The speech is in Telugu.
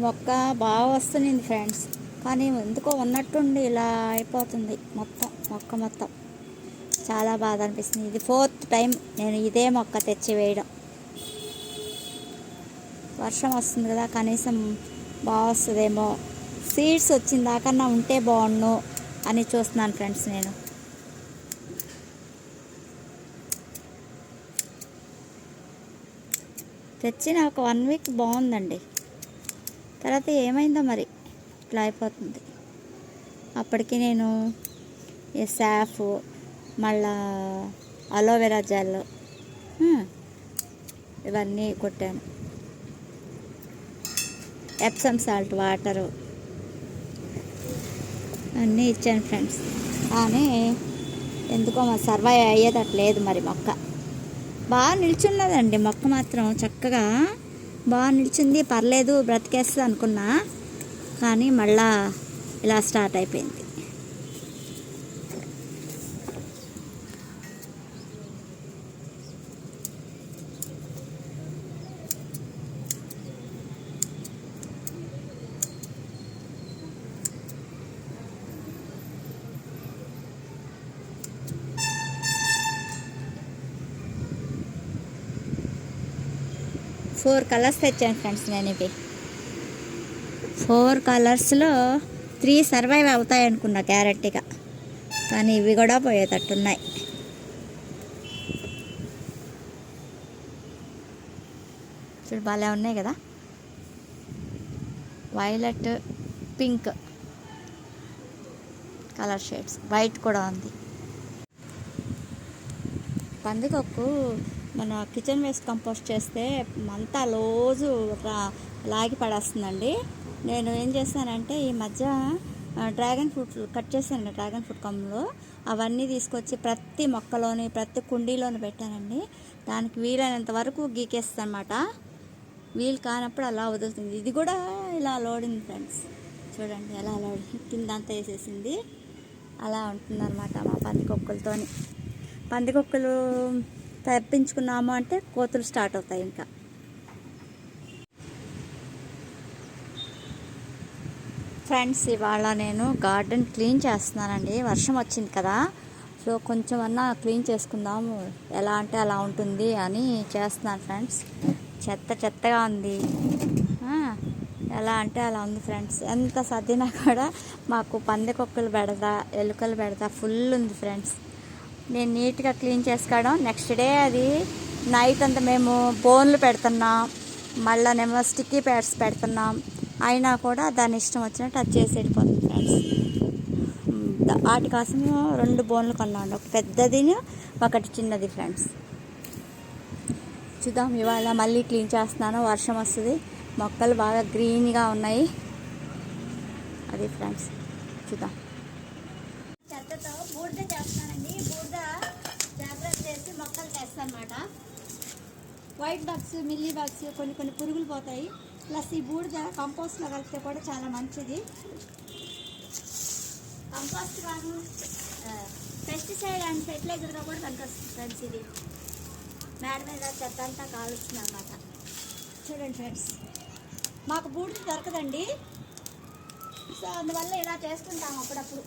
మొక్క బాగా వస్తుంది ఫ్రెండ్స్, కానీ ఎందుకో ఉన్నట్టుండి ఇలా అయిపోతుంది మొక్క మొత్తం. చాలా బాధ అనిపిస్తుంది. ఇది 4th టైం నేను ఇదే మొక్క తెచ్చి వేయడం. వర్షం వస్తుంది కదా, కనీసం బాగా వస్తుందేమో, సీడ్స్ వచ్చిన దాకన్నా ఉంటే బాగుండు అని చూస్తున్నాను ఫ్రెండ్స్. నేను తెచ్చిన ఒక 1 వీక్ బాగుందండి, తర్వాత ఏమైందో మరి ఇట్లా అయిపోతుంది. అప్పటికి నేను ఈ సాఫ్, మళ్ళా అలోవెరా జెల్ ఇవన్నీ కొట్టాను, ఎప్సమ్ సాల్ట్ వాటరు అన్నీ ఇచ్చాను ఫ్రెండ్స్. కానీ ఎందుకో మరి సర్వైవ్ అయ్యేటట్లేదు మరి మొక్క. బాగా నిల్చున్నదండి మొక్క మాత్రం, చక్కగా బాగా నిల్చుంది, పర్లేదు బ్రతికేస్తుంది అనుకున్నా. కానీ మళ్ళా ఇలా స్టార్ట్ అయిపోయింది. ఫోర్ కలర్స్ తెచ్చాను ఫ్రెండ్స్ నేను. ఇవి 4 కలర్స్లో 3 సర్వైవ్ అవుతాయి అనుకున్నా గ్యారెంటీగా, కానీ ఇవి కూడా పోయేటట్టున్నాయి. చూడు బాగా ఉన్నాయి కదా, violet, pink colour shades, white కూడా ఉంది. పందికొక్కు మన కిచెన్ వేస్ట్ కంపోస్ట్ చేస్తే అంతా రోజు లాగి పడేస్తుందండి. నేను ఏం చేశానంటే ఈ మధ్య డ్రాగన్ ఫ్రూట్ కట్ చేశాను, డ్రాగన్ ఫ్రూట్ కొమ్మలు అవన్నీ తీసుకొచ్చి ప్రతి మొక్కలోని ప్రతి కుండీలోని పెట్టానండి. దానికి వీలైనంత వరకు గీకేస్తాను అన్నమాట. వీలు కానప్పుడు అలా వదులుతుంది. ఇది కూడా ఇలా లోడింది ఫ్రెండ్స్, చూడండి ఎలా లోడి కిందంతా వేసేసింది. అలా ఉంటుందన్నమాట మా పందికొక్కులతోని. పందికొక్కులు తప్పించుకున్నాము అంటే కోతులు స్టార్ట్ అవుతాయి. ఇంకా ఫ్రెండ్స్ ఇవాళ నేను గార్డెన్ క్లీన్ చేస్తున్నానండి. వర్షం వచ్చింది కదా, సో కొంచెం అన్నా క్లీన్ చేసుకుందాము, ఎలా అంటే అలా ఉంటుంది అని చేస్తున్నాను ఫ్రెండ్స్. చెత్తగా ఉంది, ఎలా అంటే అలా ఉంది ఫ్రెండ్స్. ఎంత సర్దినా కూడా మాకు పందికొక్కులు బెడద, ఎలుకలు బెడద ఫుల్ ఉంది ఫ్రెండ్స్. నేను నీట్గా క్లీన్ చేసుకోవడం, నెక్స్ట్ డే అది నైట్ అంతా మేము బోన్లు పెడుతున్నాం, మళ్ళీనేమో స్టిక్కీ ప్యాడ్స్ పెడుతున్నాం, అయినా కూడా దాని ఇష్టం వచ్చినట్టు అది చేసి వెళ్ళిపోతుంది ఫ్రెండ్స్. వాటి కోసము 2 బోన్లు కొన్నాను, ఒక పెద్దదిని ఒకటి చిన్నది ఫ్రెండ్స్. చూద్దాం, ఇవాళ మళ్ళీ క్లీన్ చేస్తున్నాను. వర్షం వస్తుంది, మొక్కలు బాగా గ్రీన్గా ఉన్నాయి. అది ఫ్రెండ్స్ చూద్దాం. చెత్తతో బూడిద చేస్తానండి. బూడిద జాగ్రత్త చేసి మొక్కలు చేస్తాను అన్నమాట. వైట్ బాక్స్, మిల్లీ బాక్స్ కొన్ని పురుగులు పోతాయి. ప్లస్ ఈ బూడిద కంపోస్ట్లో కలిపితే కూడా చాలా మంచిది. కంపోస్ట్ కాదు, పెస్టిసైడ్ అండ్ ఫెర్టిలైజర్గా కూడా పనికొస్తుంది ఫ్రెండ్స్. ఇది మేడ మీద చెత్త అంతా కాలుస్తుంది అన్నమాట. చూడండి ఫ్రెండ్స్, మాకు బూడిద దొరకదండి, సో అందువల్ల ఇలా చేసుకుంటాము అప్పుడప్పుడు.